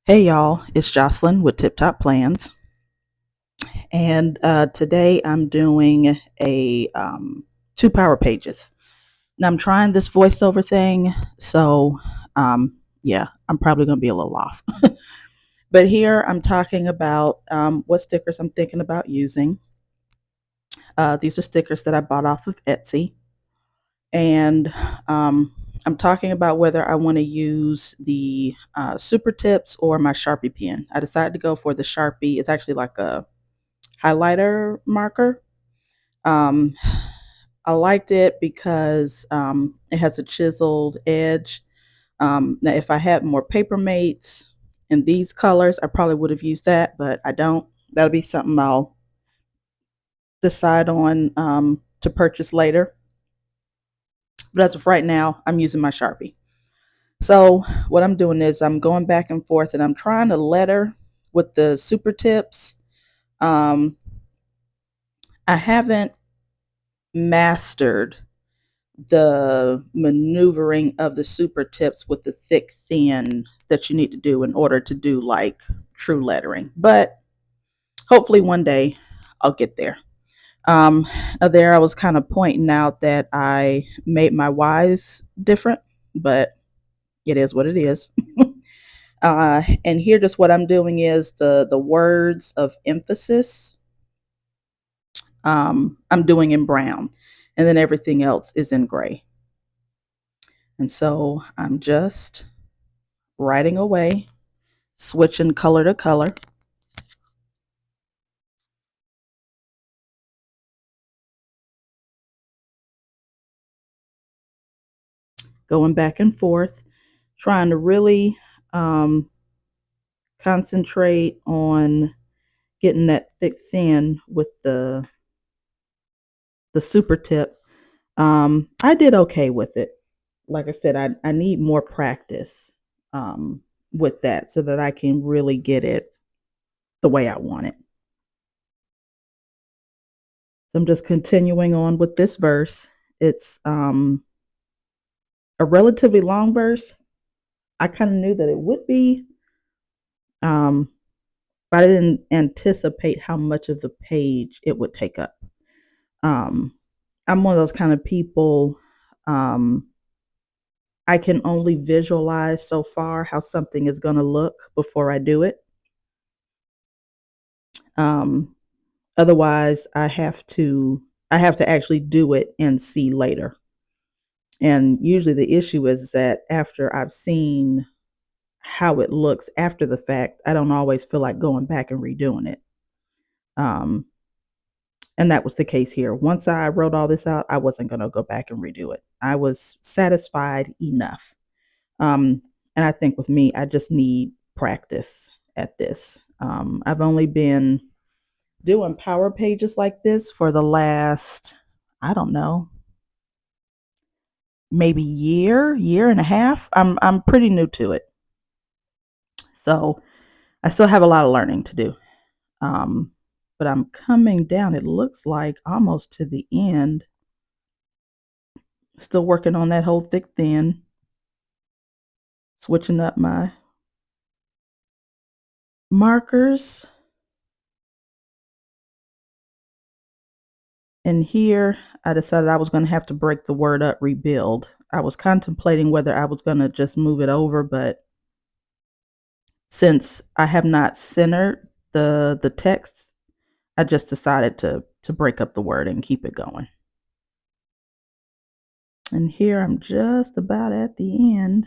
Hey y'all, it's Jocelyn with Tip Top Plans, and today I'm doing a two power pages. Now I'm trying this voiceover thing, so yeah, I'm probably going to be a little off. But here I'm talking about what stickers I'm thinking about using. These are stickers that I bought off of Etsy, and I'm talking about whether I want to use the Super Tips or my Sharpie pen. I decided to go for the Sharpie. It's actually like a highlighter marker. Um, I liked it because it has a chiseled edge. Now, if I had more paper mates in these colors, I probably would have used that, but I don't. That'll be something I'll decide on to purchase later. But as of right now, I'm using my Sharpie. So what I'm doing is I'm going back and forth and I'm trying to letter with the super tips. Um, I haven't mastered the maneuvering of the super tips with the thick thin that you need to do in order to do like true lettering. But hopefully one day I'll get there. Um, there I was kind of pointing out that I made my Y's different, but it is what it is. And here just what I'm doing is the words of emphasis I'm doing in brown, and then everything else is in gray. And so I'm just writing away, switching color to color. Going back and forth, trying to really um, concentrate on getting that thick thin with the super tip. I did okay with it. Like I said, I need more practice with that so that I can really get it the way I want it. So I'm just continuing on with this verse. It's a relatively long verse. I kind of knew that it would be, um, but I didn't anticipate how much of the page it would take up. Um, I'm one of those kind of people. Um, I can only visualize so far how something is going to look before I do it. Um, Otherwise, I have to actually do it and see later. And usually, the issue is that after I've seen how it looks after the fact, I don't always feel like going back and redoing it. Um, and that was the case here. Once I wrote all this out, I wasn't going to go back and redo it. I was satisfied enough. Um, and I think with me, I just need practice at this. I've only been doing power pages like this for the last, I don't know, maybe year and a half. I'm pretty new to it. So I still have a lot of learning to do. Um, but I'm coming down, it looks like almost to the end. Still working on that whole thick thin, switching up my markers. And here I decided I was going to have to break the word up, rebuild. I was contemplating whether I was going to just move it over, but since I have not centered the text, I just decided to break up the word and keep it going. And here I'm just about at the end.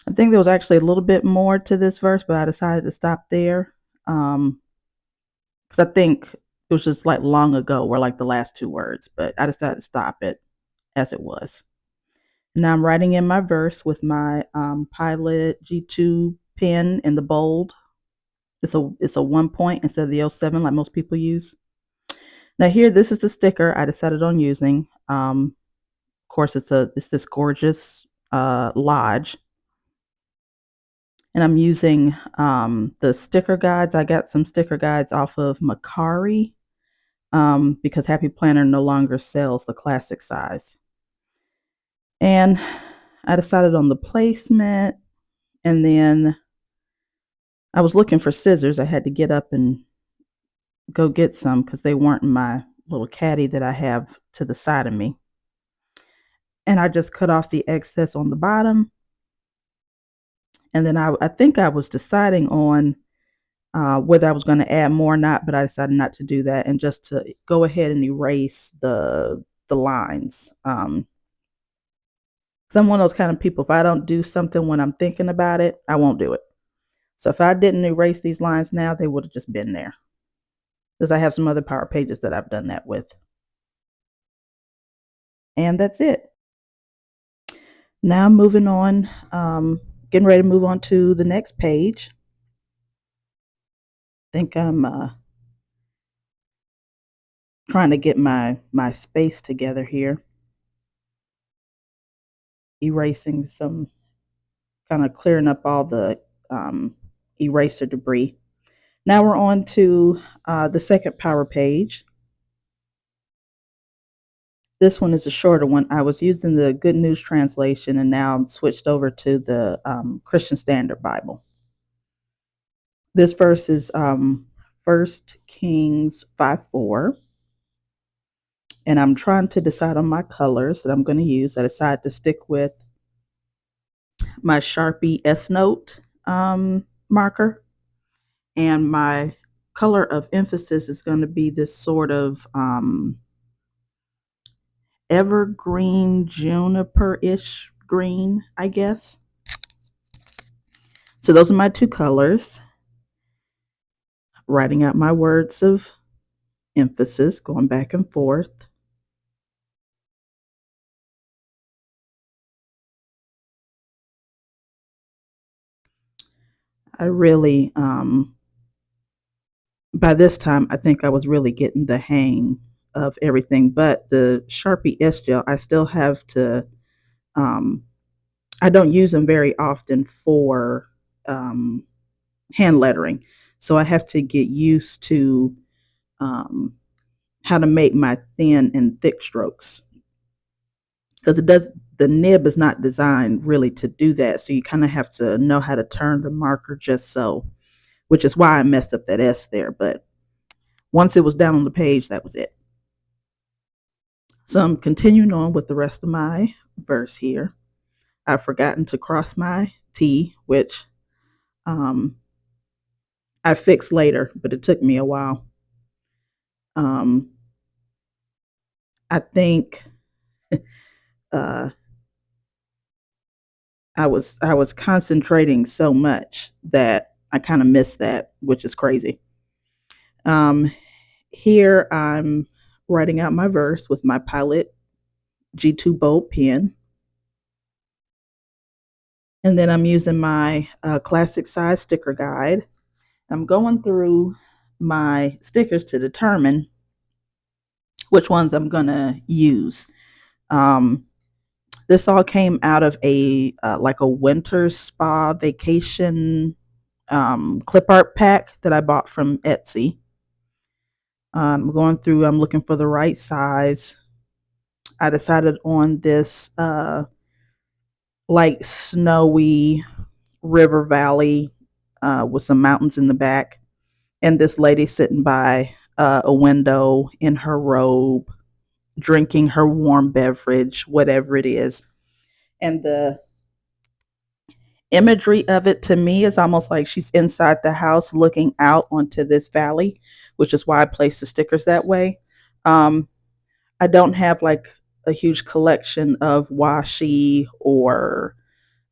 I think there was actually a little bit more to this verse, but I decided to stop there. Because I think it was just like long ago were like the last two words, but I decided to stop it as it was. Now I'm writing in my verse with my Pilot G2 pen in the bold. It's a 1 point instead of the '07 like most people use. Now here, this is the sticker I decided on using. Of course, it's this gorgeous lodge, And I'm using the sticker guides. I got some sticker guides off of Macari because Happy Planner no longer sells the classic size. And I decided on the placement, and then I was looking for scissors. I had to get up and go get some because they weren't in my little caddy that I have to the side of me. And I just cut off the excess on the bottom. And then I think I was deciding on whether I was going to add more or not, but I decided not to do that and just to go ahead and erase the lines. 'Cause I'm one of those kind of people. If I don't do something when I'm thinking about it, I won't do it. So if I didn't erase these lines now, they would have just been there. Because I have some other power pages that I've done that with. And that's it. Now moving on, getting ready to move on to the next page. I think I'm trying to get my space together here, erasing some, kind of clearing up all the eraser debris. Now we're on to the second power page. This one is a shorter one. I was using the Good News translation, and now I'm switched over to the Christian Standard Bible. This verse is 1 Kings 5:4. And I'm trying to decide on my colors that I'm going to use. I decided to stick with my Sharpie S Note marker, and my color of emphasis is going to be this sort of evergreen juniper-ish green, I guess. So those are my two colors. Writing out my words of emphasis, going back and forth. I really, by this time, I think I was really getting the hang of everything. But the Sharpie S Gel, I still have to, um, I don't use them very often for hand lettering. So I have to get used to um, how to make my thin and thick strokes. Because the nib is not designed really to do that. So you kind of have to know how to turn the marker just so, which is why I messed up that S there. But once it was down on the page, that was it. So I'm continuing on with the rest of my verse here. I've forgotten to cross my T, which um, I fixed later, but it took me a while. Um, I think uh, I was concentrating so much that I kind of missed that, which is crazy. Um, Here I'm writing out my verse with my Pilot G2 Bold pen. And then I'm using my classic size sticker guide. I'm going through my stickers to determine which ones I'm going to use. Um, this all came out of a like a winter spa vacation clip art pack that I bought from Etsy. I'm going through, I'm looking for the right size. I decided on this like snowy river valley with some mountains in the back, and this lady sitting by a window in her robe, drinking her warm beverage, whatever it is. And the imagery of it to me is almost like she's inside the house looking out onto this valley, which is why I placed the stickers that way. Um, I don't have like a huge collection of washi or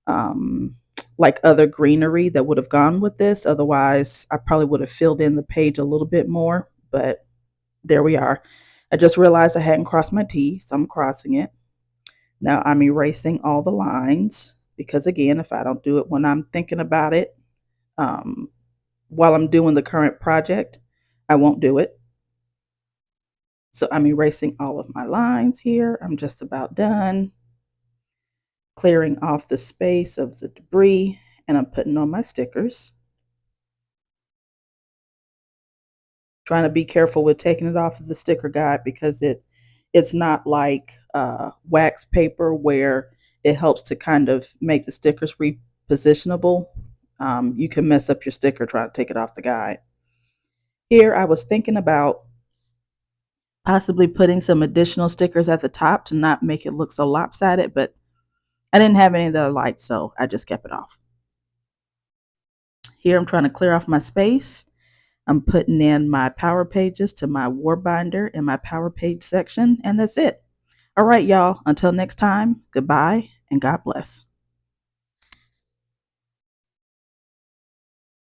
um, like other greenery that would have gone with this. Otherwise, I probably would have filled in the page a little bit more, but there we are. I just realized I hadn't crossed my T, so I'm crossing it. Now I'm erasing all the lines because, again, if I don't do it when I'm thinking about it um, while I'm doing the current project, I won't do it. So I'm erasing all of my lines here. I'm just about done clearing off the space of the debris. and I'm putting on my stickers. Trying to be careful with taking it off of the sticker guide because it's not like wax paper where it helps to kind of make the stickers repositionable. You can mess up your sticker trying to take it off the guide. Here I was thinking about possibly putting some additional stickers at the top to not make it look so lopsided, but I didn't have any that I liked, so I just kept it off. Here I'm trying to clear off my space. I'm putting in my power pages to my war binder in my power page section, and that's it. All right, y'all, until next time, goodbye and God bless.